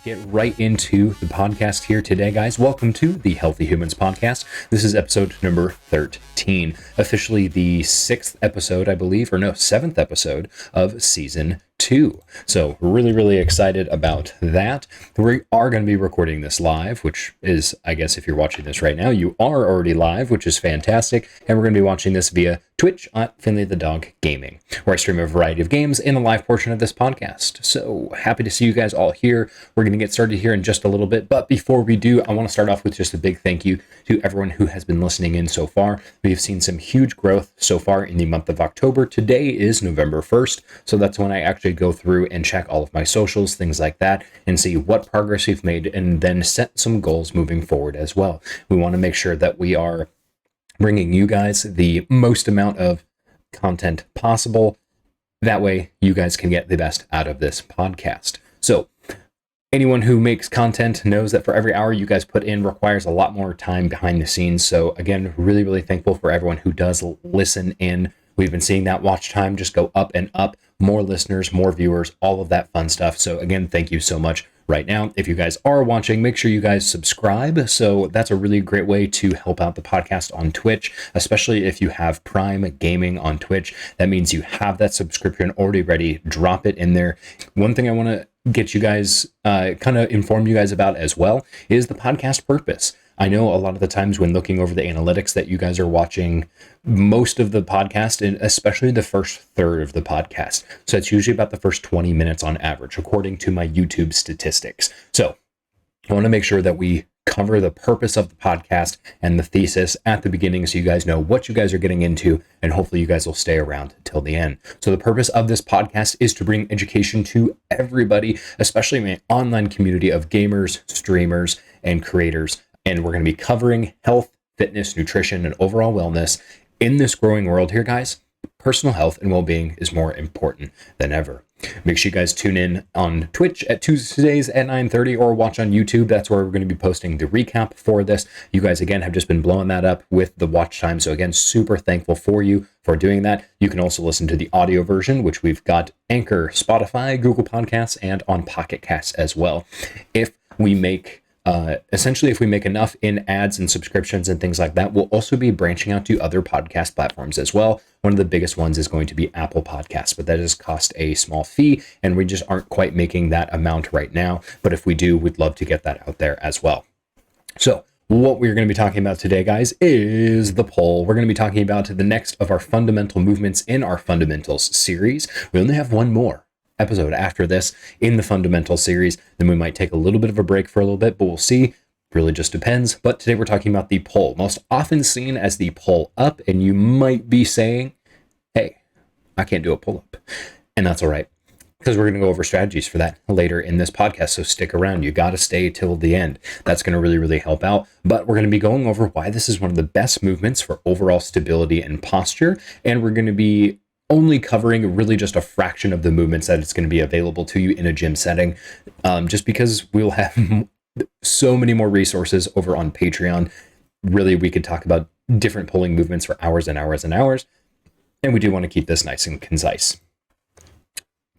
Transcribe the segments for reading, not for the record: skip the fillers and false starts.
get right into the podcast here today, guys. Welcome to the Healthy Humans Podcast. This is episode number 13, officially the seventh episode of season 2. So really excited about that. We are going to be recording this live, which is, I guess if you're watching this right now, you are already live, which is fantastic. And we're going to be watching this via Twitch at Finley the Dog Gaming, where I stream a variety of games in the live portion of this podcast. So happy to see you guys all here. We're going to get started here in just a little bit. But before we do, I want to start off with just a big thank you to everyone who has been listening in so far. We've seen some huge growth so far in the month of October. Today is November 1st. So that's when I actually go through and check all of my socials, things like that, and see what progress we've made, and then set some goals moving forward as well. We want to make sure that we are bringing you guys the most amount of content possible. That way you guys can get the best out of this podcast. So anyone who makes content knows that for every hour you guys put in requires a lot more time behind the scenes. So again, really thankful for everyone who does listen in. We've been seeing that watch time just go up and up, more listeners, more viewers, all of that fun stuff. So again, thank you so much. Right now, if you guys are watching, make sure you guys subscribe. So that's a really great way to help out the podcast on Twitch, especially if you have Prime Gaming on Twitch. That means you have that subscription already ready. Drop it in there. One thing I want to get you guys, kind of inform you guys about as well, is the podcast purpose. I know a lot of the times when looking over the analytics that you guys are watching most of the podcast, and especially the first third of the podcast. So it's usually about the first 20 minutes on average, according to my YouTube statistics. So I want to make sure that we cover the purpose of the podcast and the thesis at the beginning so you guys know what you guys are getting into, and hopefully you guys will stay around till the end. So the purpose of this podcast is to bring education to everybody, especially my online community of gamers, streamers, and creators. And we're going to be covering health, fitness, nutrition, and overall wellness. In this growing world here, guys, personal health and well-being is more important than ever. Make sure you guys tune in on Twitch at Tuesdays at 9:30 or watch on YouTube. That's where we're going to be posting the recap for this. You guys, again, have just been blowing that up with the watch time. So again, super thankful for you for doing that. You can also listen to the audio version, which we've got Anchor, Spotify, Google Podcasts, and on Pocket Casts as well. If we make if we make enough in ads and subscriptions and things like that, we'll also be branching out to other podcast platforms as well. One of the biggest ones is going to be Apple Podcasts, but that does cost a small fee, and we just aren't quite making that amount right now. But if we do, we'd love to get that out there as well. So what we're going to be talking about today, guys, is the poll. We're going to be talking about the next of our fundamental movements in our fundamentals series. We only have one more episode after this in the fundamental series. Then we might take a little bit of a break for a little bit, but we'll see. Really just depends. But today we're talking about the pull, most often seen as the pull up. And you might be saying, hey, I can't do a pull up. And that's all right, because we're going to go over strategies for that later in this podcast. So stick around. You got to stay till the end. That's going to really help out. But we're going to be going over why this is one of the best movements for overall stability and posture. And we're going to be only covering really just a fraction of the movements that it's going to be available to you in a gym setting, just because we'll have so many more resources over on Patreon. Really, we could talk about different pulling movements for hours and hours and hours, and we do want to keep this nice and concise.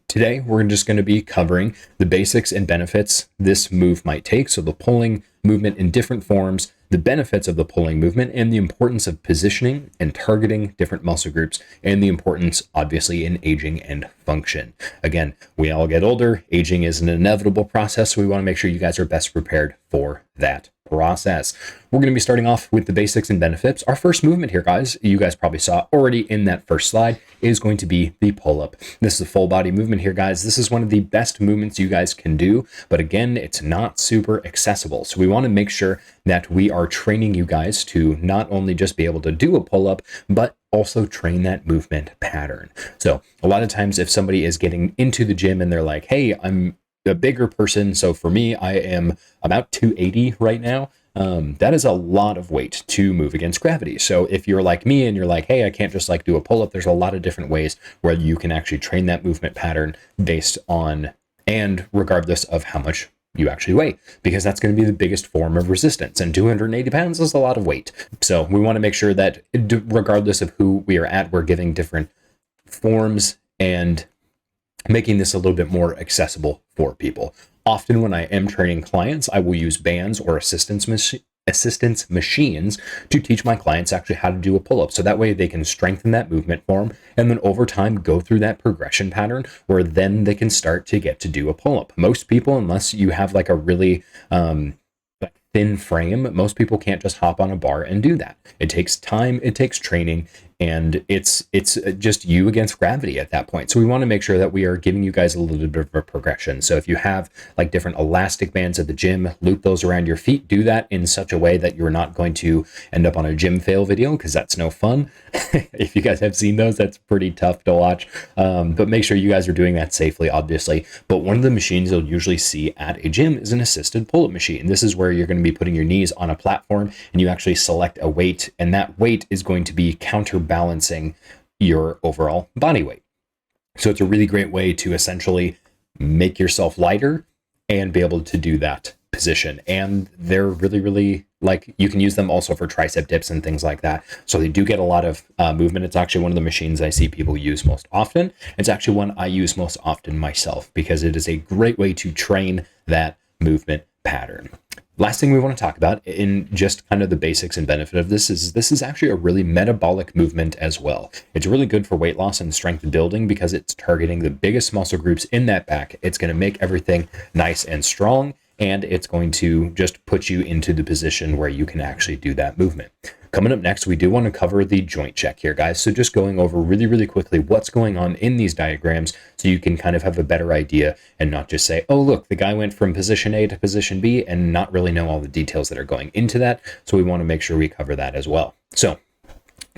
Today, we're just going to be covering the basics and benefits this move might take, so the pulling movement in different forms, the benefits of the pulling movement, and the importance of positioning and targeting different muscle groups, and the importance, obviously, in aging and function. Again, we all get older. Aging is an inevitable process, so we want to make sure you guys are best prepared for that process. We're going to be starting off with the basics and benefits. Our first movement here, guys, you guys probably saw already in that first slide, is going to be the pull-up. This is a full body movement here, guys. This is one of the best movements you guys can do, but again, it's not super accessible. So we want to make sure that we are training you guys to not only just be able to do a pull-up, but also train that movement pattern. So a lot of times if somebody is getting into the gym and they're like, hey, I'm a bigger person, so for me, I am about 280 right now. That is a lot of weight to move against gravity. So if you're like me and you're like, hey, I can't just like do a pull-up, there's a lot of different ways where you can actually train that movement pattern based on and regardless of how much you actually weigh, because that's going to be the biggest form of resistance, and 280 pounds is a lot of weight. So we want to make sure that regardless of who we are at, we're giving different forms and making this a little bit more accessible for people. Often when I am training clients, I will use bands or assistance machines to teach my clients actually how to do a pull-up. So that way they can strengthen that movement form and then over time go through that progression pattern where then they can start to get to do a pull-up. Most people, unless you have like a really thin frame, most people can't just hop on a bar and do that. It takes time, it takes training, and it's just you against gravity at that point. So we want to make sure that we are giving you guys a little bit of a progression. So if you have like different elastic bands at the gym, loop those around your feet. Do that in such a way that you're not going to end up on a gym fail video, because that's no fun. If you guys have seen those, that's pretty tough to watch. But make sure you guys are doing that safely, obviously. But one of the machines you'll usually see at a gym is an assisted pull-up machine. This is where you're going to be putting your knees on a platform and you actually select a weight, and that weight is going to be counterbalancing your overall body weight. So it's a really great way to essentially make yourself lighter and be able to do that position. And they're really, really, like, you can use them also for tricep dips and things like that. So they do get a lot of movement. It's actually one of the machines I see people use most often. It's actually one I use most often myself because it is a great way to train that movement pattern. Last thing we want to talk about in just kind of the basics and benefit of this is actually a really metabolic movement as well. It's really good for weight loss and strength building because it's targeting the biggest muscle groups in that back. It's going to make everything nice and strong, and it's going to just put you into the position where you can actually do that movement. Coming up next, we do want to cover the joint check here, guys. So just going over really, really quickly what's going on in these diagrams so you can kind of have a better idea and not just say, oh, look, the guy went from position A to position B and not really know all the details that are going into that. So we want to make sure we cover that as well. So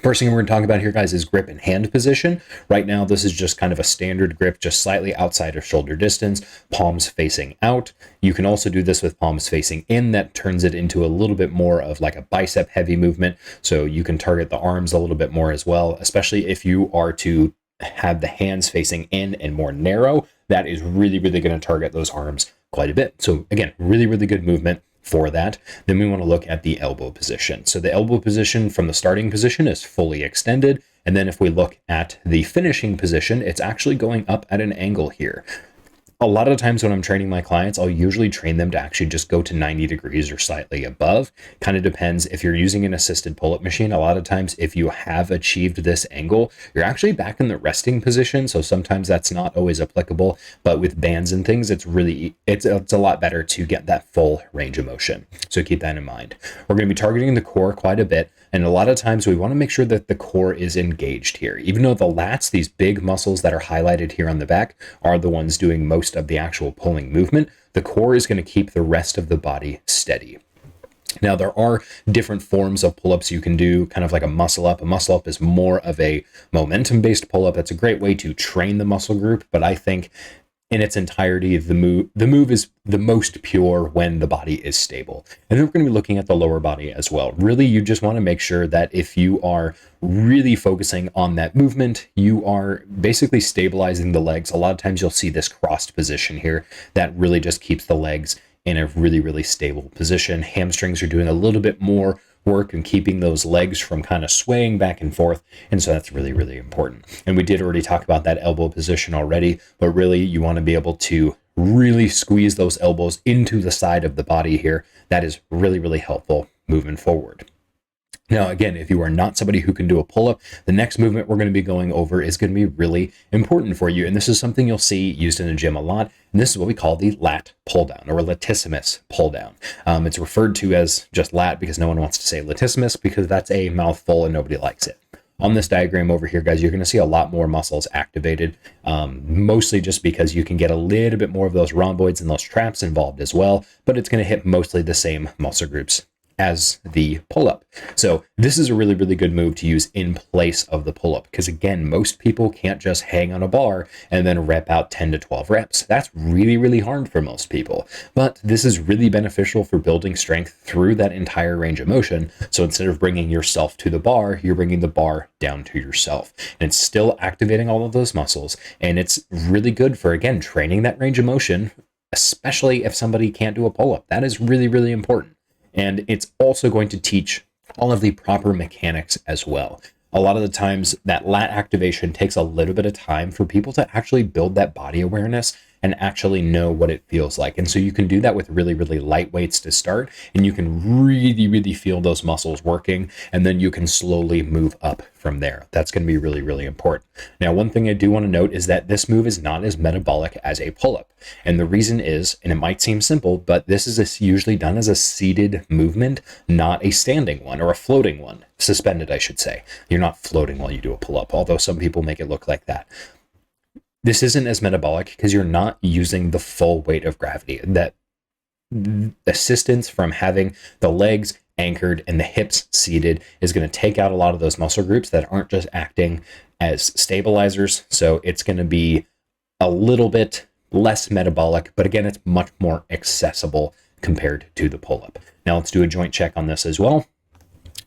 first thing we're going to talk about here, guys, is grip and hand position. Right now, this is just kind of a standard grip, just slightly outside of shoulder distance, palms facing out. You can also do this with palms facing in. That turns it into a little bit more of like a bicep heavy movement. So you can target the arms a little bit more as well, especially if you are to have the hands facing in and more narrow. That is really, really going to target those arms quite a bit. So again, really, really good movement for that. Then we want to look at the elbow position. So the elbow position from the starting position is fully extended. And then if we look at the finishing position, it's actually going up at an angle here. A lot of times when I'm training my clients, I'll usually train them to actually just go to 90 degrees or slightly above. Kind of depends. If you're using an assisted pull-up machine, a lot of times if you have achieved this angle, you're actually back in the resting position. So sometimes that's not always applicable, but with bands and things, it's a lot better to get that full range of motion. So keep that in mind. We're going to be targeting the core quite a bit. And a lot of times we want to make sure that the core is engaged here. Even though the lats, these big muscles that are highlighted here on the back, are the ones doing most of the actual pulling movement, the core is going to keep the rest of the body steady. Now, there are different forms of pull-ups you can do, kind of like a muscle up. A muscle up is more of a momentum-based pull-up. It's a great way to train the muscle group, but I think in its entirety, the move is the most pure when the body is stable. And then we're going to be looking at the lower body as well. Really, you just want to make sure that if you are really focusing on that movement, you are basically stabilizing the legs. A lot of times you'll see this crossed position here that really just keeps the legs in a really, really stable position. Hamstrings are doing a little bit more work and keeping those legs from kind of swaying back and forth. And so that's really, really important. And we did already talk about that elbow position already, but really you want to be able to really squeeze those elbows into the side of the body here. That is really, really helpful moving forward. Now, again, if you are not somebody who can do a pull-up, the next movement we're going to be going over is going to be really important for you. And this is something you'll see used in the gym a lot. And this is what we call the lat pull-down or latissimus pull-down. It's referred to as just lat because no one wants to say latissimus because that's a mouthful and nobody likes it. On this diagram over here, guys, you're going to see a lot more muscles activated, mostly just because you can get a little bit more of those rhomboids and those traps involved as well, but it's going to hit mostly the same muscle groups as the pull-up. So this is a really, really good move to use in place of the pull-up because, again, most people can't just hang on a bar and then rep out 10 to 12 reps. That's really, really hard for most people. But this is really beneficial for building strength through that entire range of motion. So instead of bringing yourself to the bar, you're bringing the bar down to yourself. And it's still activating all of those muscles. And it's really good for, again, training that range of motion, especially if somebody can't do a pull-up. That is really, really important. And it's also going to teach all of the proper mechanics as well. a lot of the times that lat activation takes a little bit of time for people to actually build that body awareness and actually know what it feels like. And so you can do that with really, really light weights to start, and you can really, really feel those muscles working, and then you can slowly move up from there. That's going to be really, really important. Now, one thing I do want to note is that this move is not as metabolic as a pull-up. And the reason is, and it might seem simple, but this is usually done as a seated movement, not a standing one or a floating one. Suspended, I should say. You're not floating while you do a pull-up, although some people make it look like that. This isn't as metabolic because you're not using the full weight of gravity. That assistance from having the legs anchored and the hips seated is going to take out a lot of those muscle groups that aren't just acting as stabilizers. So it's going to be a little bit less metabolic, but again, it's much more accessible compared to the pull-up. Now let's do a joint check on this as well.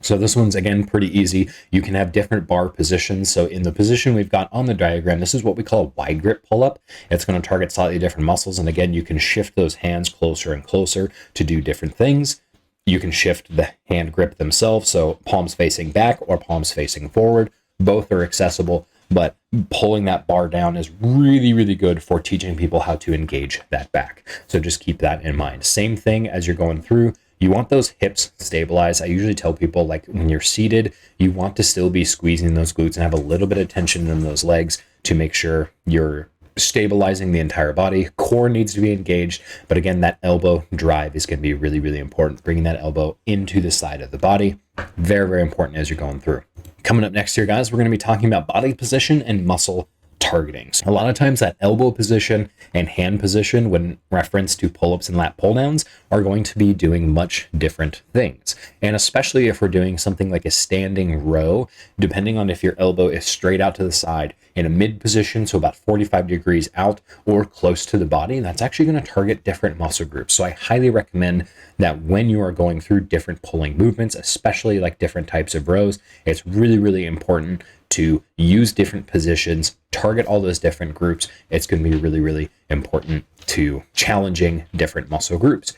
So this one's, again, pretty easy. You can have different bar positions. So in the position we've got on the diagram, this is what we call a wide grip pull-up. It's going to target slightly different muscles. And again, you can shift those hands closer and closer to do different things. You can shift the hand grip themselves. So palms facing back or palms facing forward. Both are accessible, but pulling that bar down is really, really good for teaching people how to engage that back. So just keep that in mind. Same thing as you're going through. You want those hips stabilized. I usually tell people, like, when you're seated, you want to still be squeezing those glutes and have a little bit of tension in those legs to make sure you're stabilizing the entire body. Core needs to be engaged, but again, that elbow drive is going to be really, really important. Bringing that elbow into the side of the body, very, very important as you're going through. Coming up next here, guys, we're going to be talking about body position and muscle targeting. So a lot of times that elbow position and hand position, when reference to pull-ups and lat pull-downs, are going to be doing much different things. And especially if we're doing something like a standing row, depending on if your elbow is straight out to the side in a mid position, so about 45 degrees out or close to the body, that's actually going to target different muscle groups. So I highly recommend that when you are going through different pulling movements, especially like different types of rows, it's really, really important to use different positions, target all those different groups. It's going to be really, really important to challenging different muscle groups.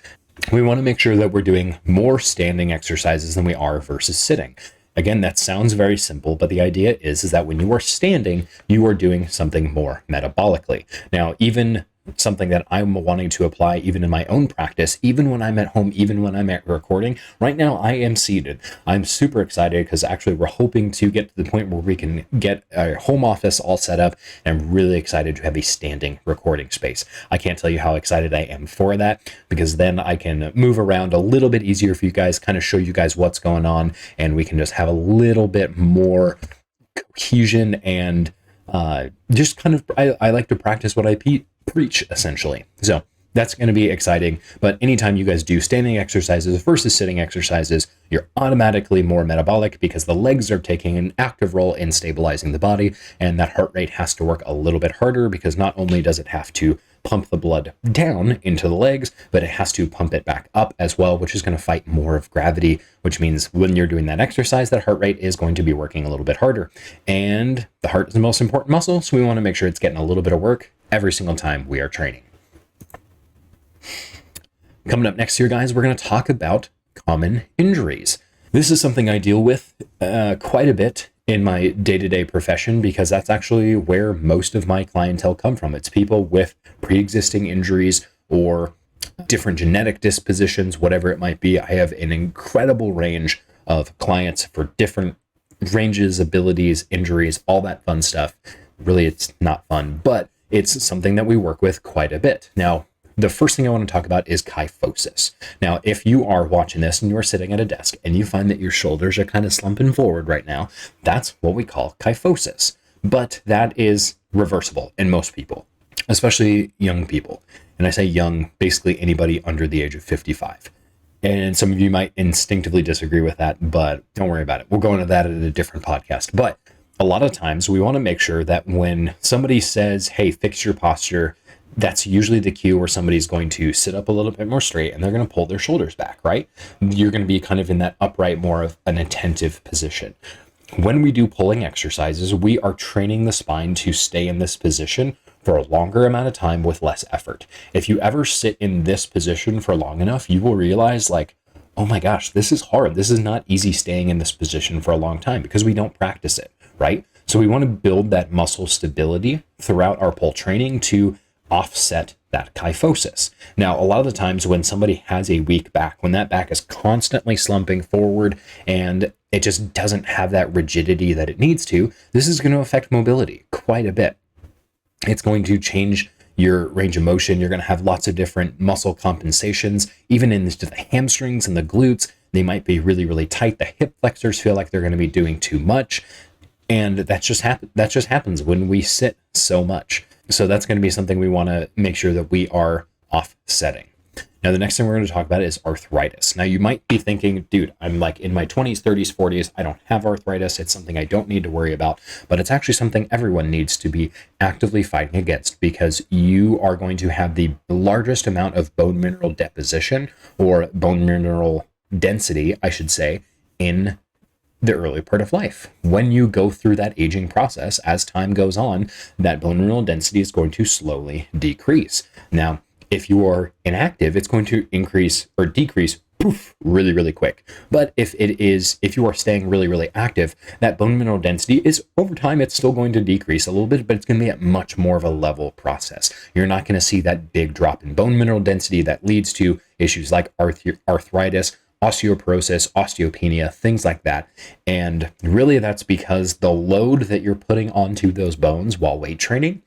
We want to make sure that we're doing more standing exercises than we are versus sitting. Again, that sounds very simple, but the idea is that when you are standing, you are doing something more metabolically. Now, even something that I'm wanting to apply even in my own practice, even when I'm at home, even when I'm at recording. Right now, I am seated. I'm super excited because actually we're hoping to get to the point where we can get a home office all set up, and I'm really excited to have a standing recording space. I can't tell you how excited I am for that, because then I can move around a little bit easier for you guys, kind of show you guys what's going on, and we can just have a little bit more cohesion and just kind of, I like to practice what I preach, essentially. So that's going to be exciting. But anytime you guys do standing exercises versus sitting exercises, you're automatically more metabolic because the legs are taking an active role in stabilizing the body, and that heart rate has to work a little bit harder because not only does it have to pump the blood down into the legs, but it has to pump it back up as well, which is going to fight more of gravity, which means when you're doing that exercise, that heart rate is going to be working a little bit harder. And the heart is the most important muscle, so we want to make sure it's getting a little bit of work every single time we are training. Coming up next here, guys, we're going to talk about common injuries. This is something I deal with quite a bit in my day-to-day profession, because that's actually where most of my clientele come from. It's people with pre-existing injuries or different genetic dispositions, whatever it might be. I have an incredible range of clients for different ranges, abilities, injuries, all that fun stuff. Really, it's not fun, but it's something that we work with quite a bit. Now, the first thing I want to talk about is kyphosis. Now, if you are watching this and you are sitting at a desk and you find that your shoulders are kind of slumping forward right now, that's what we call kyphosis. But that is reversible in most people, especially young people. And I say young, basically anybody under the age of 55. And some of you might instinctively disagree with that, but don't worry about it. We'll go into that at a different podcast. But a lot of times we want to make sure that when somebody says, hey, fix your posture, that's usually the cue where somebody's going to sit up a little bit more straight and they're going to pull their shoulders back, right? You're going to be kind of in that upright, more of an attentive position. When we do pulling exercises, we are training the spine to stay in this position for a longer amount of time with less effort. If you ever sit in this position for long enough, you will realize, like, oh my gosh, this is hard. This is not easy staying in this position for a long time because we don't practice it, right? So we want to build that muscle stability throughout our pull training to offset that kyphosis. Now, a lot of the times when somebody has a weak back, when that back is constantly slumping forward and it just doesn't have that rigidity that it needs to, this is going to affect mobility quite a bit. It's going to change your range of motion. You're going to have lots of different muscle compensations, even in the hamstrings and the glutes. They might be really, really tight. The hip flexors feel like they're going to be doing too much. And that just happens when we sit so much. So that's going to be something we want to make sure that we are offsetting. Now, the next thing we're going to talk about is arthritis. Now, you might be thinking, dude, I'm like in my 20s, 30s, 40s. I don't have arthritis. It's something I don't need to worry about. But it's actually something everyone needs to be actively fighting against, because you are going to have the largest amount of bone mineral deposition, or bone mineral density, I should say, in the early part of life. When you go through that aging process, as time goes on, that bone mineral density is going to slowly decrease. Now, if you are inactive, it's going to increase or decrease really, really quick. But if you are staying really, really active, that bone mineral density is, over time, it's still going to decrease a little bit, but it's going to be at much more of a level process. You're not going to see that big drop in bone mineral density that leads to issues like arthritis, osteoporosis, osteopenia, things like that. And really that's because the load that you're putting onto those bones while weight training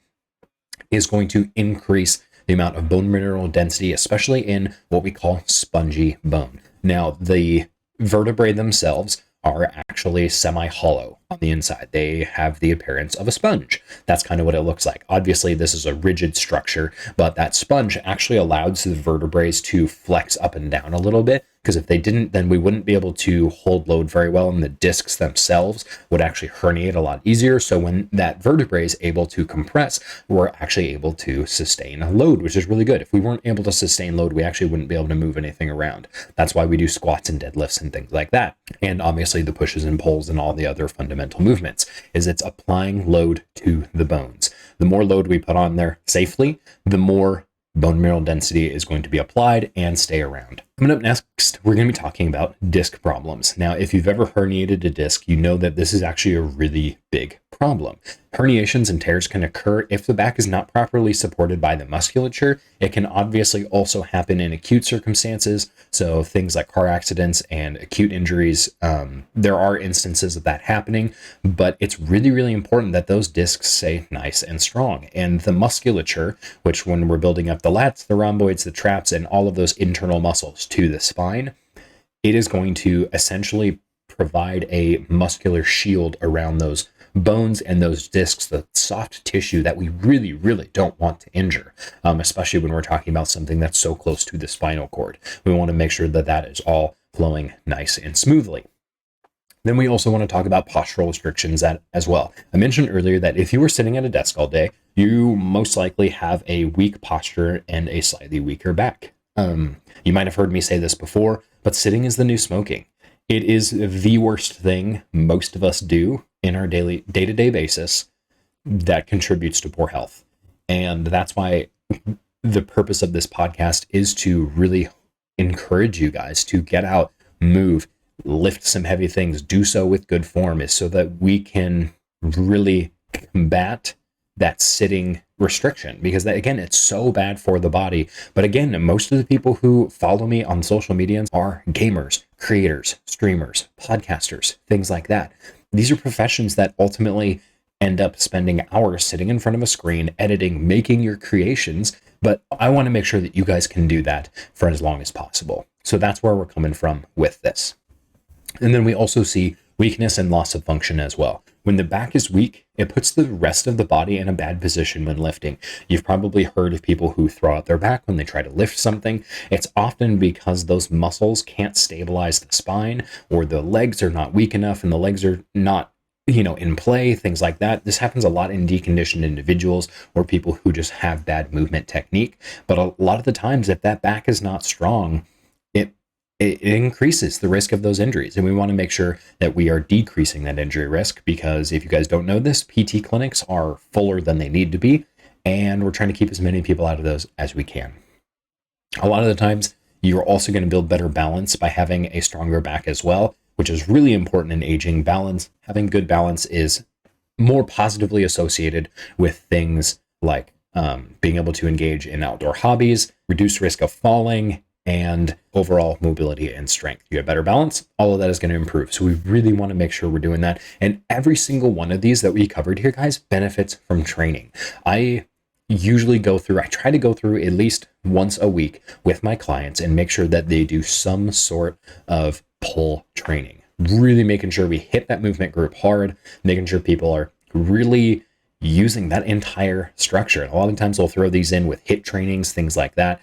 is going to increase the amount of bone mineral density, especially in what we call spongy bone. Now, the vertebrae themselves are actually semi-hollow on the inside. They have the appearance of a sponge. That's kind of what it looks like. Obviously, this is a rigid structure, but that sponge actually allows the vertebrae to flex up and down a little bit, because if they didn't, then we wouldn't be able to hold load very well, and the discs themselves would actually herniate a lot easier. So when that vertebrae is able to compress, we're actually able to sustain a load, which is really good. If we weren't able to sustain load, we actually wouldn't be able to move anything around. That's why we do squats and deadlifts and things like that. And obviously the pushes and pulls and all the other fundamental movements, is it's applying load to the bones. The more load we put on there safely, the more bone mineral density is going to be applied and stay around. Coming up next, we're going to be talking about disc problems. Now, if you've ever herniated a disc, you know that this is actually a really big problem. Herniations and tears can occur if the back is not properly supported by the musculature. It can obviously also happen in acute circumstances, so things like car accidents and acute injuries. There are instances of that happening, but it's really, really important that those discs stay nice and strong. And the musculature, which when we're building up the lats, the rhomboids, the traps, and all of those internal muscles to the spine, it is going to essentially provide a muscular shield around those bones and those discs, the soft tissue that we really, really don't want to injure, especially when we're talking about something that's so close to the spinal cord. We want to make sure that that is all flowing nice and smoothly. Then we also want to talk about postural restrictions as well. I mentioned earlier that if you were sitting at a desk all day, you most likely have a weak posture and a slightly weaker back. You might have heard me say this before, but sitting is the new smoking. It is the worst thing most of us do in our daily day-to-day basis that contributes to poor health. And that's why the purpose of this podcast is to really encourage you guys to get out, move, lift some heavy things, do so with good form, is so that we can really combat that sitting restriction, because that, again, it's so bad for the body. But again, most of the people who follow me on social media are gamers, creators, streamers, podcasters, things like that. These are professions that ultimately end up spending hours sitting in front of a screen, editing, making your creations. But I want to make sure that you guys can do that for as long as possible. So that's where we're coming from with this. And then we also see weakness and loss of function as well. When the back is weak, it puts the rest of the body in a bad position when lifting. You've probably heard of people who throw out their back when they try to lift something. It's often because those muscles can't stabilize the spine, or the legs are not weak enough and the legs are not, in play, things like that. This happens a lot in deconditioned individuals or people who just have bad movement technique. But a lot of the times, if that back is not strong, it increases the risk of those injuries. And we want to make sure that we are decreasing that injury risk, because if you guys don't know this, PT clinics are fuller than they need to be, and we're trying to keep as many people out of those as we can. A lot of the times, You're also going to build better balance by having a stronger back as well, which is really important in aging. Balance, having good balance is more positively associated with things like being able to engage in outdoor hobbies, reduce risk of falling, and overall mobility and strength. You have better balance, all of that is going to improve. So we really want to make sure we're doing that. And every single one of these that we covered here, guys, benefits from training. I try to go through at least once a week with my clients and make sure that they do some sort of pull training. Really making sure we hit that movement group hard, making sure people are really using that entire structure. And a lot of times we'll throw these in with HIIT trainings, things like that.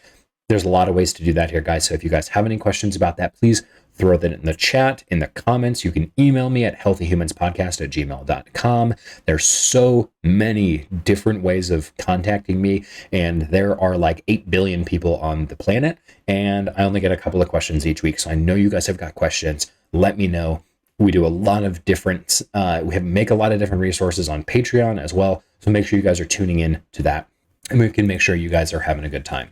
There's a lot of ways to do that here, guys. So if you guys have any questions about that, please throw that in the chat, in the comments. You can email me at healthyhumanspodcast@gmail.com. There's so many different ways of contacting me, and there are like 8 billion people on the planet, and I only get a couple of questions each week. So I know you guys have got questions. Let me know. We do a lot of different, make a lot of different resources on Patreon as well. So make sure you guys are tuning in to that, and we can make sure you guys are having a good time.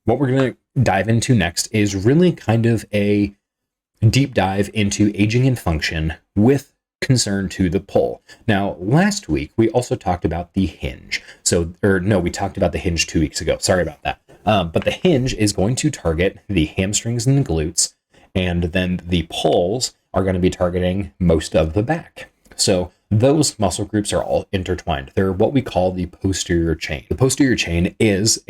What we're going to dive into next is really kind of a deep dive into aging and function with concern to the pull. Now, last week, we also talked about the hinge. We talked about the hinge 2 weeks ago. Sorry about that. But the hinge is going to target the hamstrings and the glutes, and then the pulls are going to be targeting most of the back. So those muscle groups are all intertwined. They're what we call the posterior chain. The posterior chain is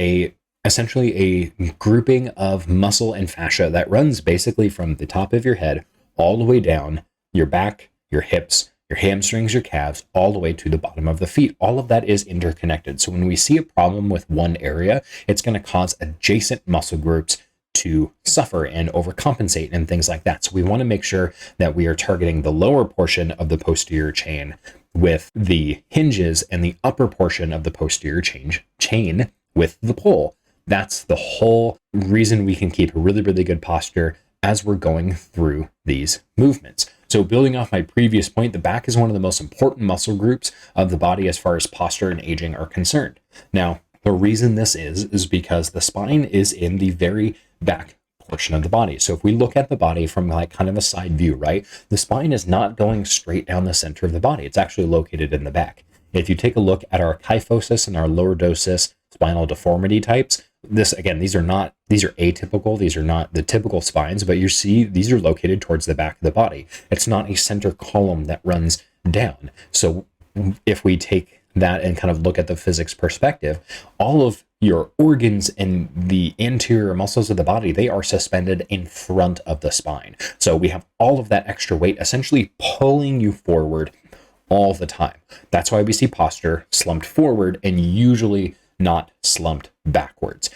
essentially a grouping of muscle and fascia that runs basically from the top of your head all the way down your back, your hips, your hamstrings, your calves, all the way to the bottom of the feet. All of that is interconnected. So when we see a problem with one area, it's going to cause adjacent muscle groups to suffer and overcompensate and things like that. So we want to make sure that we are targeting the lower portion of the posterior chain with the hinges and the upper portion of the posterior chain with the pull. That's the whole reason we can keep a really, really good posture as we're going through these movements. So building off my previous point, the back is one of the most important muscle groups of the body as far as posture and aging are concerned. Now, the reason this is because the spine is in the very back portion of the body. So if we look at the body from like kind of a side view, right, the spine is not going straight down the center of the body. It's actually located in the back. If you take a look at our kyphosis and our lordosis spinal deformity types, these are atypical. These are not the typical spines, but you see these are located towards the back of the body. It's not a center column that runs down. So if we take that and kind of look at the physics perspective, all of your organs and the anterior muscles of the body, they are suspended in front of the spine. So we have all of that extra weight essentially pulling you forward all the time. That's why we see posture slumped forward and usually not slumped backwards.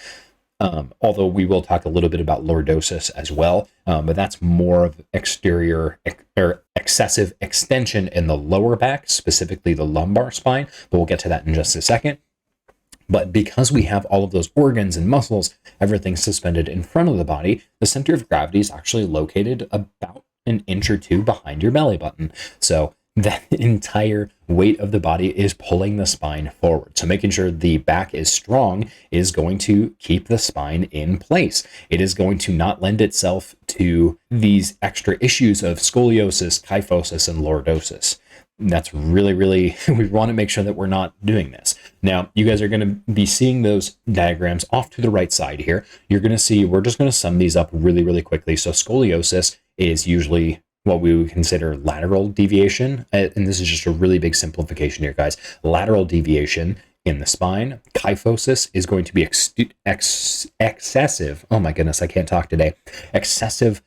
Although we will talk a little bit about lordosis as well, but that's more of exterior or excessive extension in the lower back, specifically the lumbar spine, but we'll get to that in just a second. But because we have all of those organs and muscles, everything suspended in front of the body, the center of gravity is actually located about an inch or two behind your belly button. So that entire weight of the body is pulling the spine forward. So making sure the back is strong is going to keep the spine in place. It is going to not lend itself to these extra issues of scoliosis, kyphosis, and lordosis. And that's really, really, we want to make sure that we're not doing this. Now, you guys are going to be seeing those diagrams off to the right side here. You're going to see, we're just going to sum these up really, really quickly. So scoliosis is usually what we would consider lateral deviation. And this is just a really big simplification here, guys. Lateral deviation in the spine. Kyphosis is going to be excessive. Oh my goodness, I can't talk today. Excessive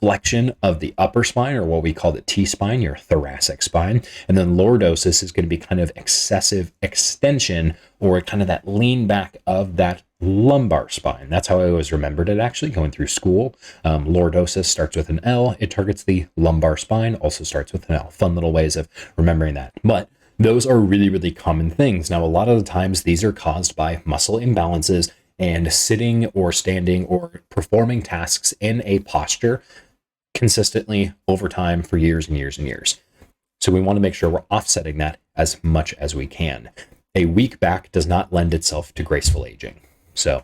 flexion of the upper spine, or what we call the T-spine, your thoracic spine. And then lordosis is going to be kind of excessive extension, or kind of that lean back of that lumbar spine. That's how I always remembered it, actually, going through school. Lordosis starts with an L. It targets the lumbar spine, also starts with an L. Fun little ways of remembering that. But those are really, really common things. Now, a lot of the times, these are caused by muscle imbalances and sitting or standing or performing tasks in a posture consistently over time for years and years and years. So we want to make sure we're offsetting that as much as we can. A weak back does not lend itself to graceful aging. So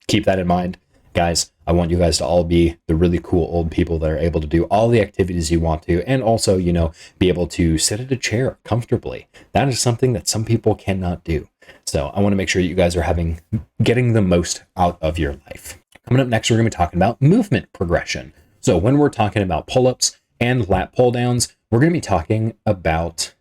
keep that in mind guys, I want you guys to all be the really cool old people that are able to do all the activities you want to, and also, be able to sit at a chair comfortably. That is something that some people cannot do. So I want to make sure that you guys are getting the most out of your life. Coming up next, we're going to be talking about movement progression. So when we're talking about pull-ups and lat pull-downs, we're going to be talking about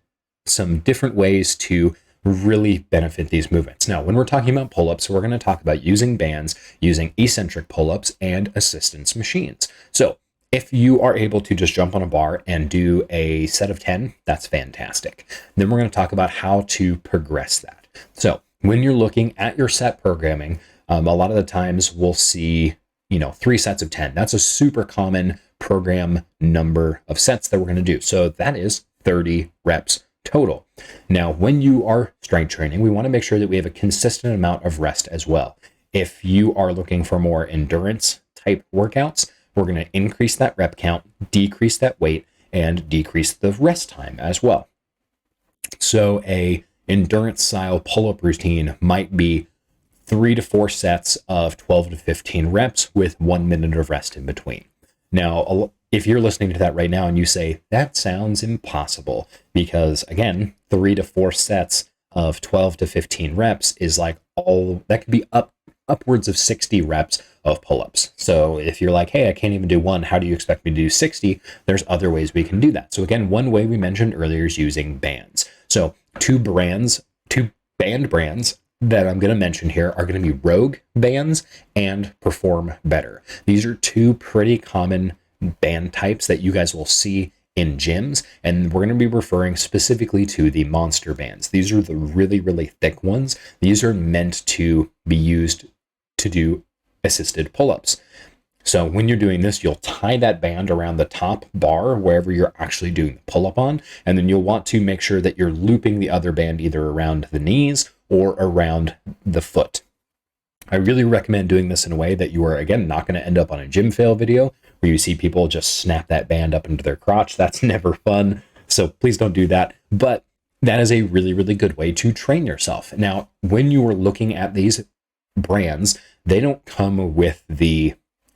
some different ways to really benefit these movements. Now, when we're talking about pull-ups, we're going to talk about using bands, using eccentric pull-ups, and assistance machines. So if you are able to just jump on a bar and do a set of 10, that's fantastic. Then we're going to talk about how to progress that. So when you're looking at your set programming, a lot of the times we'll see, 3 sets of 10. That's a super common program number of sets that we're going to do. So that is 30 reps total. Now, when you are strength training, we want to make sure that we have a consistent amount of rest as well. If you are looking for more endurance type workouts, we're going to increase that rep count, decrease that weight, and decrease the rest time as well. So a endurance style pull-up routine might be 3 to 4 sets of 12 to 15 reps with 1 minute of rest in between. Now, if you're listening to that right now and you say, that sounds impossible, because again, 3 to 4 sets of 12 to 15 reps is like that could be upwards of 60 reps of pull-ups. So if you're like, hey, I can't even do one, how do you expect me to do 60? There's other ways we can do that. So again, one way we mentioned earlier is using bands. So two band brands that I'm going to mention here are going to be Rogue bands and Perform Better. These are 2 pretty common band types that you guys will see in gyms, and we're going to be referring specifically to the monster bands. These are the really, really thick ones. These are meant to be used to do assisted pull-ups. So when you're doing this, you'll tie that band around the top bar wherever you're actually doing the pull-up on, and then you'll want to make sure that you're looping the other band either around the knees or around the foot. I really recommend doing this in a way that you are, again, not going to end up on a gym fail video where you see people just snap that band up into their crotch. That's never fun. So please don't do that. But that is a really, really good way to train yourself. Now, when you are looking at these brands, they don't come with the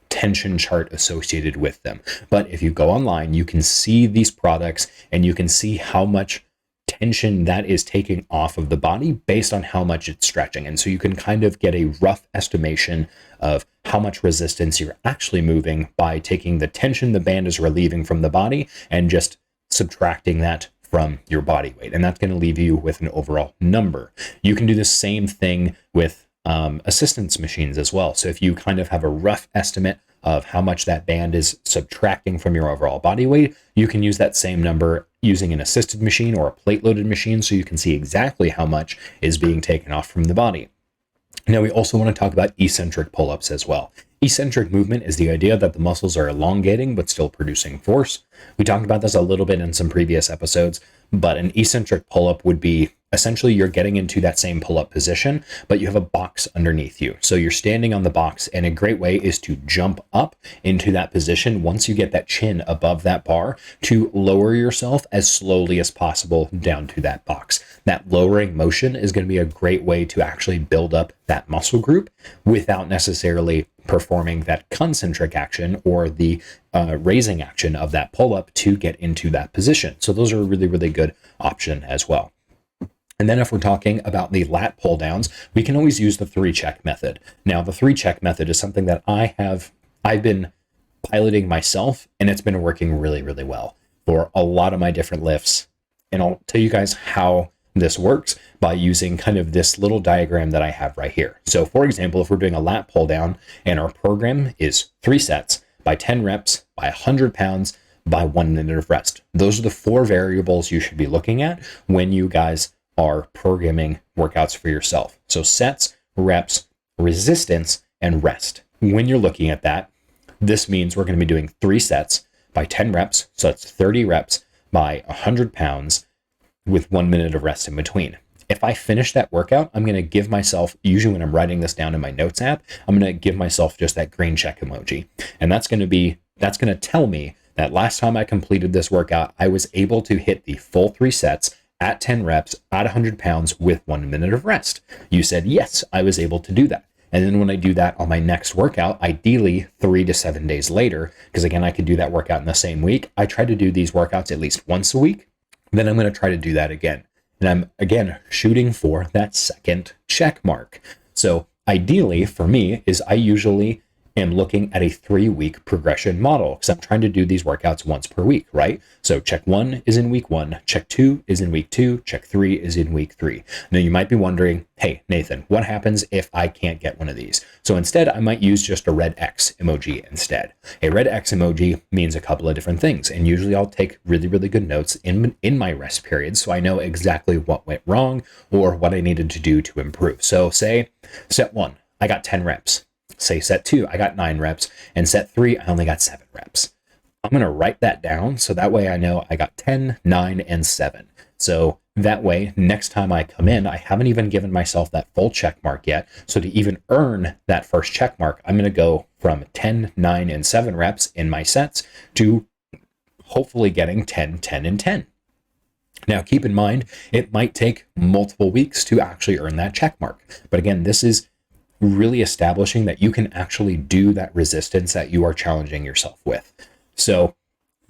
tension chart associated with them. But if you go online, you can see these products and you can see how much tension that is taking off of the body based on how much it's stretching. And so you can kind of get a rough estimation of how much resistance you're actually moving by taking the tension the band is relieving from the body and just subtracting that from your body weight. And that's going to leave you with an overall number. You can do the same thing with assistance machines as well. So if you kind of have a rough estimate of how much that band is subtracting from your overall body weight, you can use that same number using an assisted machine or a plate-loaded machine so you can see exactly how much is being taken off from the body. Now, we also want to talk about eccentric pull-ups as well. Eccentric movement is the idea that the muscles are elongating but still producing force. We talked about this a little bit in some previous episodes, but an eccentric pull-up would be essentially you're getting into that same pull-up position, but you have a box underneath you. So you're standing on the box, and a great way is to jump up into that position once you get that chin above that bar to lower yourself as slowly as possible down to that box. That lowering motion is going to be a great way to actually build up that muscle group without necessarily performing that concentric action or the raising action of that pull-up to get into that position. So those are a really, really good option as well. And then if we're talking about the lat pull downs, we can always use the 3-check method. Now, the 3-check method is something that I've been piloting myself, and it's been working really, really well for a lot of my different lifts. And I'll tell you guys how this works by using kind of this little diagram that I have right here. So for example, if we're doing a lat pull down and our program is 3 sets by 10 reps by 100 pounds by 1 minute of rest. Those are the 4 variables you should be looking at when you guys are programming workouts for yourself. So sets, reps, resistance, and rest. When you're looking at that, this means we're going to be doing 3 sets by 10 reps. So that's 30 reps by 100 pounds with 1 minute of rest in between. If I finish that workout, I'm going to give myself, usually when I'm writing this down in my notes app, I'm going to give myself just that green check emoji. And that's going to tell me that last time I completed this workout, I was able to hit the full 3 sets at 10 reps at 100 pounds with 1 minute of rest. You said, yes, I was able to do that. And then when I do that on my next workout, ideally 3 to 7 days later, because again, I could do that workout in the same week. I try to do these workouts at least once a week. Then I'm going to try to do that again. And I'm, again, shooting for that second check mark. So ideally for me is I usually am looking at a 3-week progression model because I'm trying to do these workouts once per week, right? So check 1 is in week 1, check 2 is in week 2, check 3 is in week 3. Now you might be wondering, hey, Nathan, what happens if I can't get one of these? So instead, I might use just a red X emoji instead. A red X emoji means a couple of different things. And usually I'll take really, really good notes in my rest periods so I know exactly what went wrong or what I needed to do to improve. So say set 1, I got 10 reps. Say set 2, I got 9 reps, and set 3, I only got 7 reps. I'm going to write that down so that way I know I got 10, 9, and 7. So that way, next time I come in, I haven't even given myself that full check mark yet. So to even earn that first check mark, I'm going to go from 10, 9, and 7 reps in my sets to hopefully getting 10, 10, and 10. Now, keep in mind, it might take multiple weeks to actually earn that check mark. But again, this is really establishing that you can actually do that resistance that you are challenging yourself with. So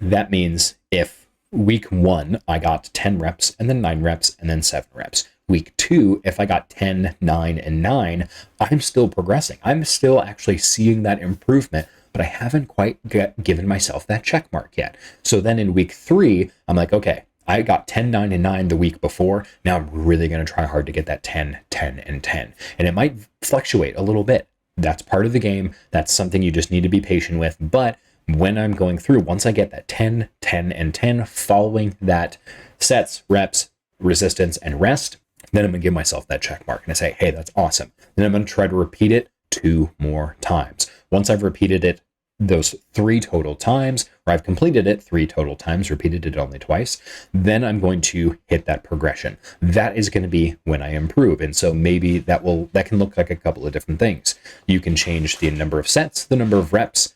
that means if week 1, I got 10 reps and then 9 reps and then 7 reps. Week 2, if I got 10, 9, and 9, I'm still progressing. I'm still actually seeing that improvement, but I haven't quite given myself that check mark yet. So then in week 3, I'm like, okay, I got 10, 9, and 9 the week before. Now I'm really going to try hard to get that 10, 10, and 10. And it might fluctuate a little bit. That's part of the game. That's something you just need to be patient with. But when I'm going through, once I get that 10, 10, and 10 following that sets, reps, resistance, and rest, then I'm going to give myself that check mark. And I say, hey, that's awesome. Then I'm going to try to repeat it 2 more times. Once I've repeated it those 3 total times, or I've completed it 3 total times, repeated it only twice, then I'm going to hit that progression. That is going to be when I improve. And so maybe that can look like a couple of different things. You can change the number of sets, the number of reps,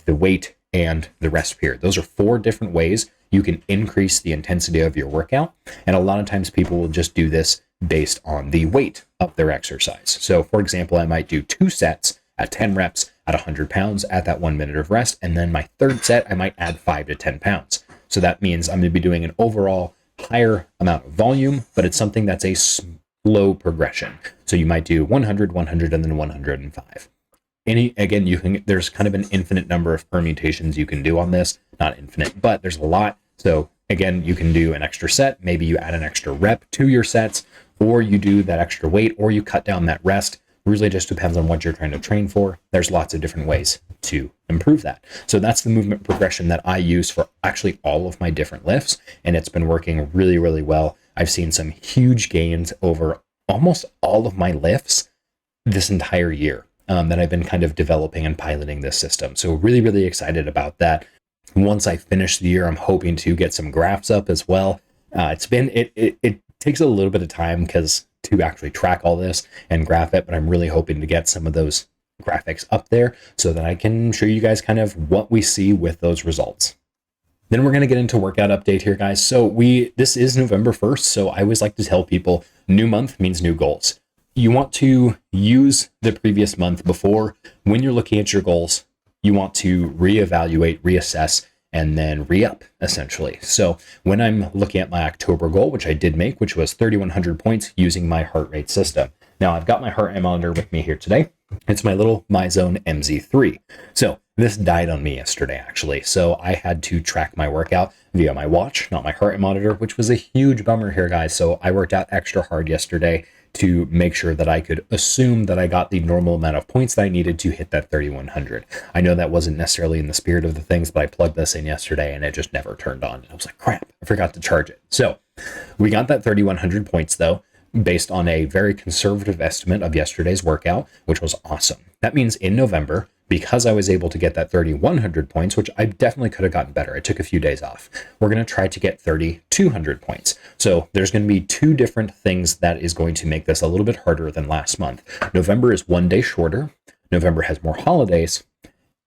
the weight, and the rest period. Those are 4 different ways you can increase the intensity of your workout. And a lot of times people will just do this based on the weight of their exercise. So for example, I might do 2 sets at 10 reps at 100 pounds at that 1 minute of rest. And then my third set, I might add 5 to 10 pounds. So that means I'm going to be doing an overall higher amount of volume, but it's something that's a slow progression. So you might do 100, 100, and then 105. There's kind of an infinite number of permutations you can do on this. Not infinite, but there's a lot. So again, you can do an extra set. Maybe you add an extra rep to your sets, or you do that extra weight, or you cut down that rest. Really just depends on what you're trying to train for. There's lots of different ways to improve that. So that's the movement progression that I use for actually all of my different lifts. And it's been working really, really well. I've seen some huge gains over almost all of my lifts this entire year that I've been kind of developing and piloting this system. So really, really excited about that. Once I finish the year, I'm hoping to get some graphs up as well. It takes a little bit of time to actually track all this and graph it, but I'm really hoping to get some of those graphics up there so that I can show you guys kind of what we see with those results. Then we're going to get into workout update here, guys. So this is November 1st, so I always like to tell people new month means new goals. You want to use the previous month before. When you're looking at your goals, you want to reevaluate, reassess, and then re-up, essentially. So when I'm looking at my October goal, which I did make, which was 3,100 points using my heart rate system. Now, I've got my heart rate monitor with me here today. It's my little MyZone MZ3. So this died on me yesterday, actually. So I had to track my workout via my watch, not my heart rate monitor, which was a huge bummer here, guys. So I worked out extra hard yesterday to make sure that I could assume that I got the normal amount of points that I needed to hit that 3,100. I know that wasn't necessarily in the spirit of the things, but I plugged this in yesterday and it just never turned on. I was like, crap, I forgot to charge it. So we got that 3,100 points though, based on a very conservative estimate of yesterday's workout, which was awesome. That means in November, because I was able to get that 3,100 points, which I definitely could have gotten better. I took a few days off. We're going to try to get 3,200 points. So there's going to be 2 different things that is going to make this a little bit harder than last month. November is 1 day shorter. November has more holidays,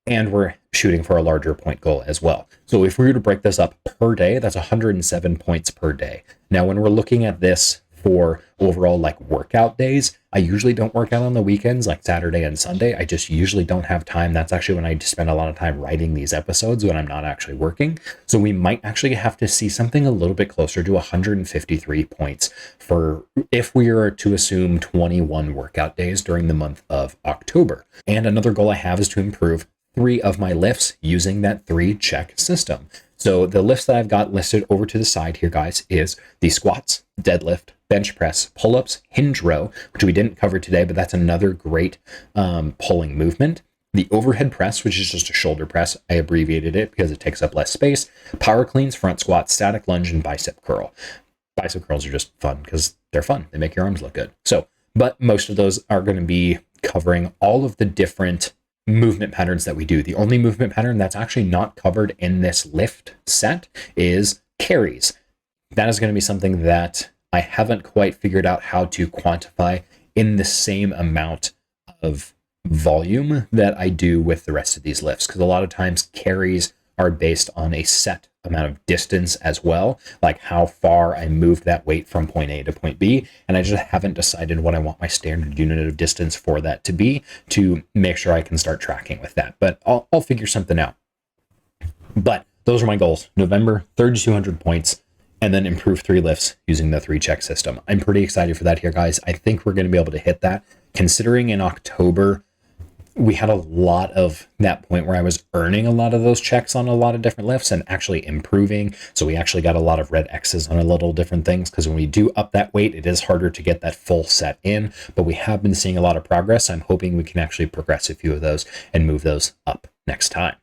and we're shooting for a larger point goal as well. So if we were to break this up per day, that's 107 points per day. Now, when we're looking at this for overall like workout days. I usually don't work out on the weekends, like Saturday and Sunday. I just usually don't have time. That's actually when I spend a lot of time writing these episodes when I'm not actually working. So we might actually have to see something a little bit closer to 153 points for if we are to assume 21 workout days during the month of October. And another goal I have is to improve 3 of my lifts using that 3-check system. So the lifts that I've got listed over to the side here, guys, is the squats, deadlift, bench press, pull-ups, hinge row, which we didn't cover today, but that's another great pulling movement. The overhead press, which is just a shoulder press. I abbreviated it because it takes up less space. Power cleans, front squat, static lunge, and bicep curl. Bicep curls are just fun because they're fun. They make your arms look good. So, but most of those are going to be covering all of the different movement patterns that we do. The only movement pattern that's actually not covered in this lift set is carries. That is going to be something that I haven't quite figured out how to quantify in the same amount of volume that I do with the rest of these lifts, because a lot of times carries are based on a set amount of distance as well, like how far I moved that weight from point A to point B, and I just haven't decided what I want my standard unit of distance for that to be to make sure I can start tracking with that, but I'll figure something out. But those are my goals. November, 3,200 points, and then improve 3 lifts using the 3-check system. I'm pretty excited for that here, guys. I think we're going to be able to hit that, considering in October we had a lot of that point where I was earning a lot of those checks on a lot of different lifts and actually improving. So we actually got a lot of red X's on a little different things, because when we do up that weight, it is harder to get that full set in, but we have been seeing a lot of progress. I'm hoping we can actually progress a few of those and move those up next time.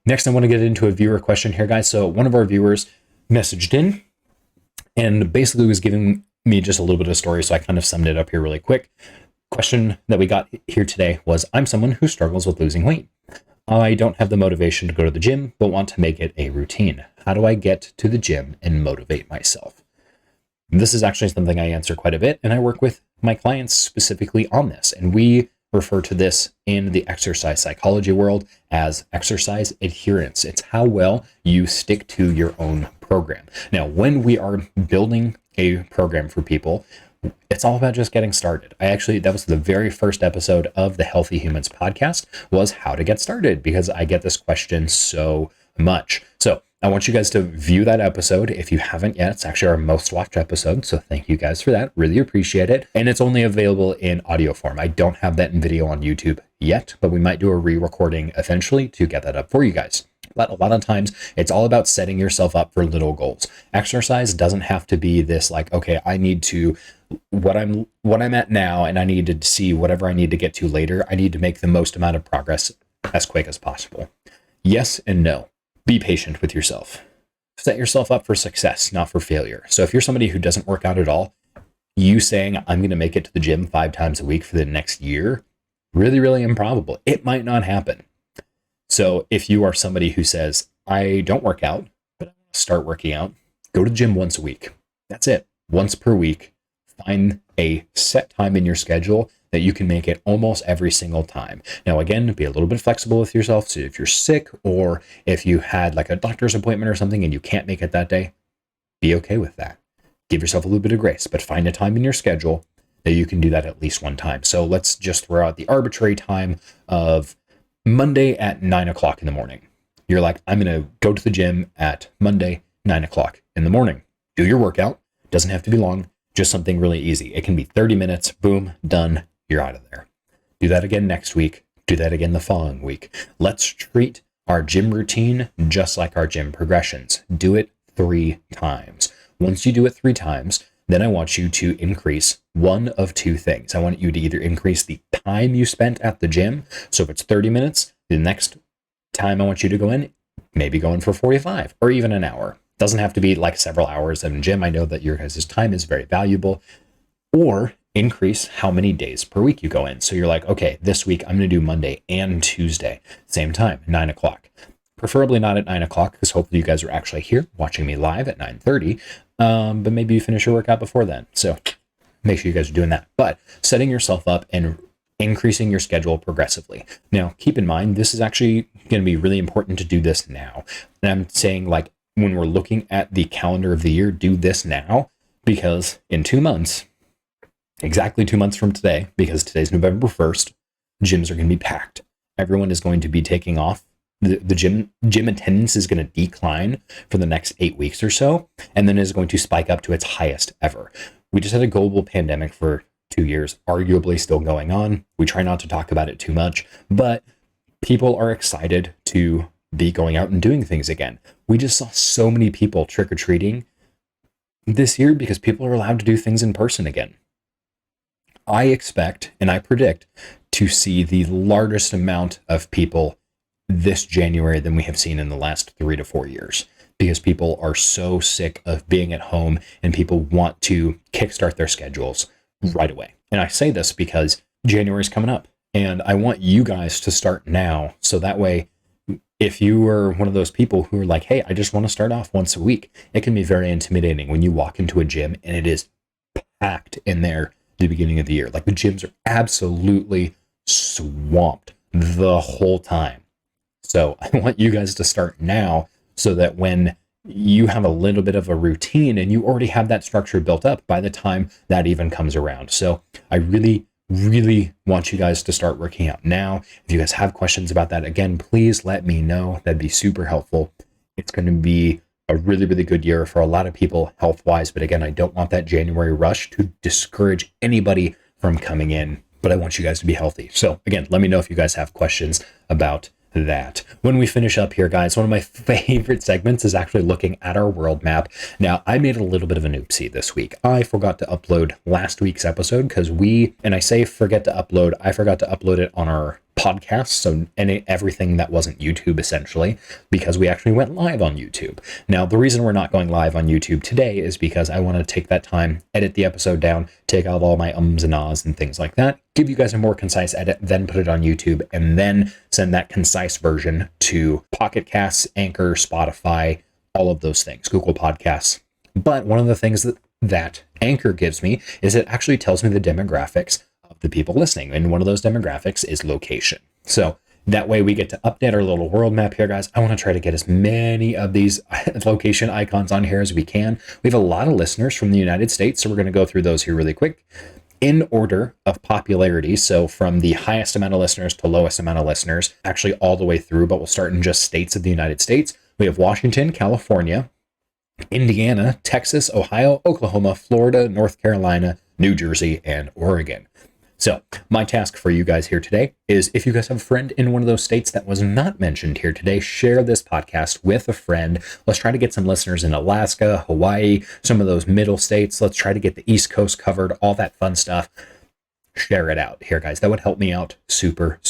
Next, I want to get into a viewer question here, guys. So one of our viewers messaged in and basically was giving me just a little bit of a story. So I kind of summed it up here really quick. Question that we got here today was, I'm someone who struggles with losing weight. I don't have the motivation to go to the gym, but want to make it a routine. How do I get to the gym and motivate myself? This is actually something I answer quite a bit, and I work with my clients specifically on this. And we refer to this in the exercise psychology world as exercise adherence. It's how well you stick to your own program. Now, when we are building a program for people, it's all about just getting started. That was the very first episode of the Healthy Humans podcast, was how to get started, because I get this question so much. So I want you guys to view that episode. If you haven't yet, it's actually our most watched episode. So thank you guys for that. Really appreciate it. And it's only available in audio form. I don't have that in video on YouTube yet, but we might do a re-recording eventually to get that up for you guys. But a lot of times it's all about setting yourself up for little goals. Exercise doesn't have to be this like, okay, I need to what I'm at now, and I need to see whatever I need to get to later. I need to make the most amount of progress as quick as possible. Yes and no. Be patient with yourself. Set yourself up for success, not for failure. So if you're somebody who doesn't work out at all, you saying I'm going to make it to the gym 5 times a week for the next year, really, really improbable. It might not happen. So if you are somebody who says, I don't work out, but I want to start working out, go to the gym once a week. That's it. Once per week. Find a set time in your schedule that you can make it almost every single time. Now, again, be a little bit flexible with yourself. So if you're sick, or if you had like a doctor's appointment or something and you can't make it that day, be okay with that. Give yourself a little bit of grace, but find a time in your schedule that you can do that at least one time. So let's just throw out the arbitrary time of Monday at 9 o'clock in the morning. You're like, I'm going to go to the gym at Monday, 9 o'clock in the morning. Do your workout. Doesn't have to be long. Just something really easy. It can be 30 minutes, boom, done, you're out of there. Do that again next week. Do that again the following week. Let's treat our gym routine just like our gym progressions. Do it 3 times. Once you do it 3 times, then I want you to increase one of 2 things. I want you to either increase the time you spent at the gym. So if it's 30 minutes, the next time I want you to go in, maybe go in for 45 or even an hour. Doesn't have to be like several hours in the gym. I know that your guys' time is very valuable. Or increase how many days per week you go in. So you're like, okay, this week I'm going to do Monday and Tuesday, same time, 9 o'clock. Preferably not at 9 o'clock, because hopefully you guys are actually here watching me live at 9:30. But maybe you finish your workout before then. So make sure you guys are doing that. But setting yourself up and increasing your schedule progressively. Now, keep in mind, this is actually going to be really important to do this now. And I'm saying, like, when we're looking at the calendar of the year, do this now. because in 2 months, exactly 2 months from today, because today's November 1st, gyms are going to be packed. Everyone is going to be taking off. The gym attendance is going to decline for the next 8 weeks or so, and then is going to spike up to its highest ever. We just had a global pandemic for 2 years, arguably still going on. We try not to talk about it too much, but people are excited to be going out and doing things again. We just saw so many people trick-or-treating this year because people are allowed to do things in person again. I expect and I predict to see the largest amount of people this January than we have seen in the last 3 to 4 years, because people are so sick of being at home and people want to kickstart their schedules right away. And I say this because January is coming up and I want you guys to start now. So that way, if you are one of those people who are like, hey, I just want to start off once a week, it can be very intimidating when you walk into a gym and it is packed in there at the beginning of the year. Like the gyms are absolutely swamped the whole time. So I want you guys to start now so that when you have a little bit of a routine and you already have that structure built up by the time that even comes around. So I really want you guys to start working out now. If you guys have questions about that, again, please let me know. That'd be super helpful. It's going to be a really good year for a lot of people health-wise. But again, I don't want that January rush to discourage anybody from coming in, but I want you guys to be healthy. So again, let me know if you guys have questions about that. When we finish up here, guys, one of my favorite segments is actually looking at our world map. Now, I made a little bit of an oopsie this week. I forgot to upload last week's episode because and I say forget to upload, I forgot to upload it on our podcast, so everything that wasn't YouTube essentially, because we actually went live on YouTube. Now, the reason we're not going live on YouTube today is because I want to take that time, edit the episode down, take out all my ums and ahs and things like that, give you guys a more concise edit, then put it on YouTube, and then send that concise version to Pocket Casts, Anchor, Spotify, all of those things, Google Podcasts. But one of the things that Anchor gives me is it actually tells me the demographics of the people listening. And one of those demographics is location. So that way we get to update our little world map here, guys. I want to try to get as many of these location icons on here as we can. We have a lot of listeners from the United States, so we're going to go through those here really quick in order of popularity. So from the highest amount of listeners to lowest amount of listeners, actually all the way through, but we'll start in just states of the United States. We have Washington, California, Indiana, Texas, Ohio, Oklahoma, Florida, North Carolina, New Jersey, and Oregon. So my task for you guys here today is, if you guys have a friend in one of those states that was not mentioned here today, share this podcast with a friend. Let's try to get some listeners in Alaska, Hawaii, some of those middle states. Let's try to get the East Coast covered, all that fun stuff. Share it out here, guys. That would help me out super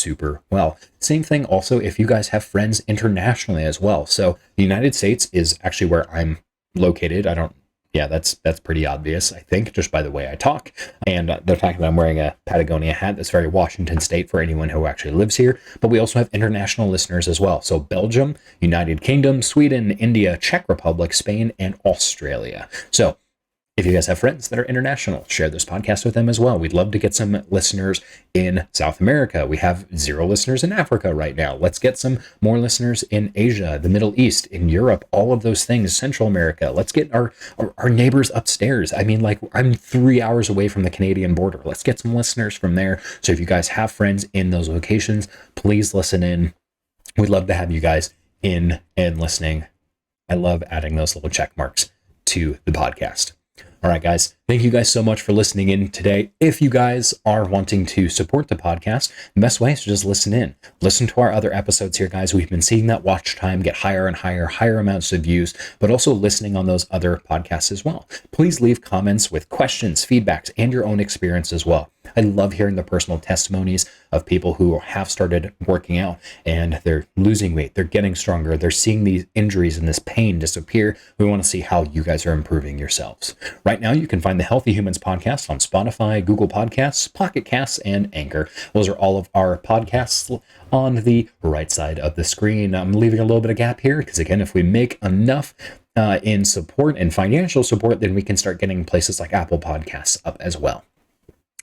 well. Same thing also if you guys have friends internationally as well. So the United States is actually where I'm located. That's pretty obvious, I think, just by the way I talk. And the fact that I'm wearing a Patagonia hat, that's very Washington State for anyone who actually lives here. But we also have international listeners as well. So Belgium, United Kingdom, Sweden, India, Czech Republic, Spain, and Australia. So if you guys have friends that are international, share this podcast with them as well. We'd love to get some listeners in South America. We have 0 listeners in Africa right now. Let's get some more listeners in Asia, the Middle East, in Europe, all of those things, Central America. Let's get our neighbors upstairs. I mean, like, I'm 3 hours away from the Canadian border. Let's get some listeners from there. So if you guys have friends in those locations, please listen in. We'd love to have you guys in and listening. I love adding those little check marks to the podcast. All right, guys, thank you guys so much for listening in today. If you guys are wanting to support the podcast, the best way is to just listen in. Listen to our other episodes here, guys. We've been seeing that watch time get higher and higher amounts of views, but also listening on those other podcasts as well. Please leave comments with questions, feedbacks, and your own experience as well. I love hearing the personal testimonies of people who have started working out and they're losing weight, they're getting stronger, they're seeing these injuries and this pain disappear. We want to see how you guys are improving yourselves. Right now, you can find the Healthy Humans podcast on Spotify, Google Podcasts, Pocket Casts, and Anchor. Those are all of our podcasts on the right side of the screen. I'm leaving a little bit of gap here because, again, if we make enough in support and financial support, then we can start getting places like Apple Podcasts up as well.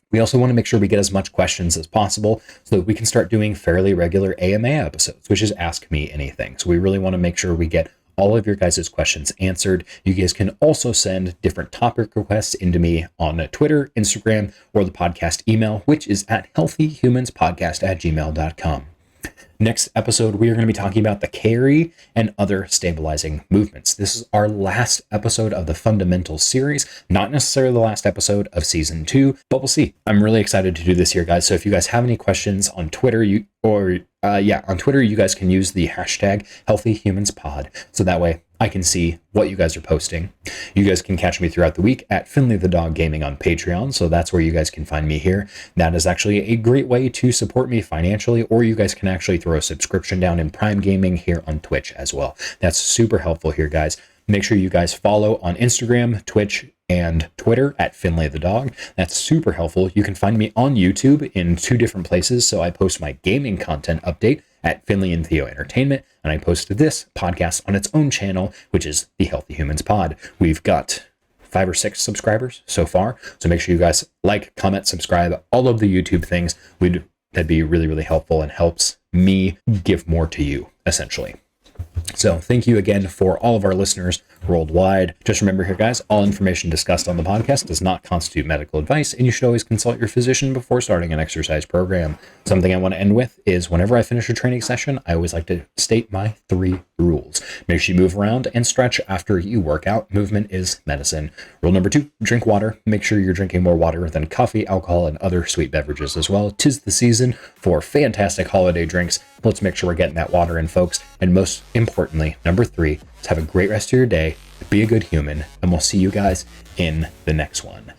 We also want to make sure we get as much questions as possible so that we can start doing fairly regular AMA episodes, which is Ask Me Anything. So we really want to make sure we get all of your guys' questions answered. You guys can also send different topic requests into me on Twitter, Instagram, or the podcast email, which is at healthyhumanspodcast@gmail.com. Next episode, we are going to be talking about the carry and other stabilizing movements. This is our last episode of the Fundamentals series, not necessarily the last episode of season 2, but we'll see. I'm really excited to do this here, guys. So if you guys have any questions on Twitter, on Twitter, you guys can use the hashtag HealthyHumansPod. So that way I can see what you guys are posting. You guys can catch me throughout the week at Finley the Dog Gaming on Patreon. So that's where you guys can find me here. That is actually a great way to support me financially, or you guys can actually throw a subscription down in Prime Gaming here on Twitch as well. That's super helpful here, guys. Make sure you guys follow on Instagram, Twitch, and Twitter at Finley the Dog. That's super helpful. You can find me on YouTube in 2 different places. So I post my gaming content update at Finley and Theo Entertainment, and I post this podcast on its own channel, which is the Healthy Humans Pod. We've got 5 or 6 subscribers so far, so make sure you guys like, comment, subscribe, all of the YouTube things. That'd be really, really helpful and helps me give more to you, essentially. So thank you again for all of our listeners worldwide. Just remember here, guys, all information discussed on the podcast does not constitute medical advice, and you should always consult your physician before starting an exercise program. Something I want to end with is whenever I finish a training session, I always like to state my 3 rules. Make sure you move around and stretch after you work out. Movement is medicine. Rule number 2, drink water. Make sure you're drinking more water than coffee, alcohol, and other sweet beverages as well. 'Tis the season for fantastic holiday drinks. Let's make sure we're getting that water in, folks. And most importantly, number 3, is have a great rest of your day, be a good human, and we'll see you guys in the next one.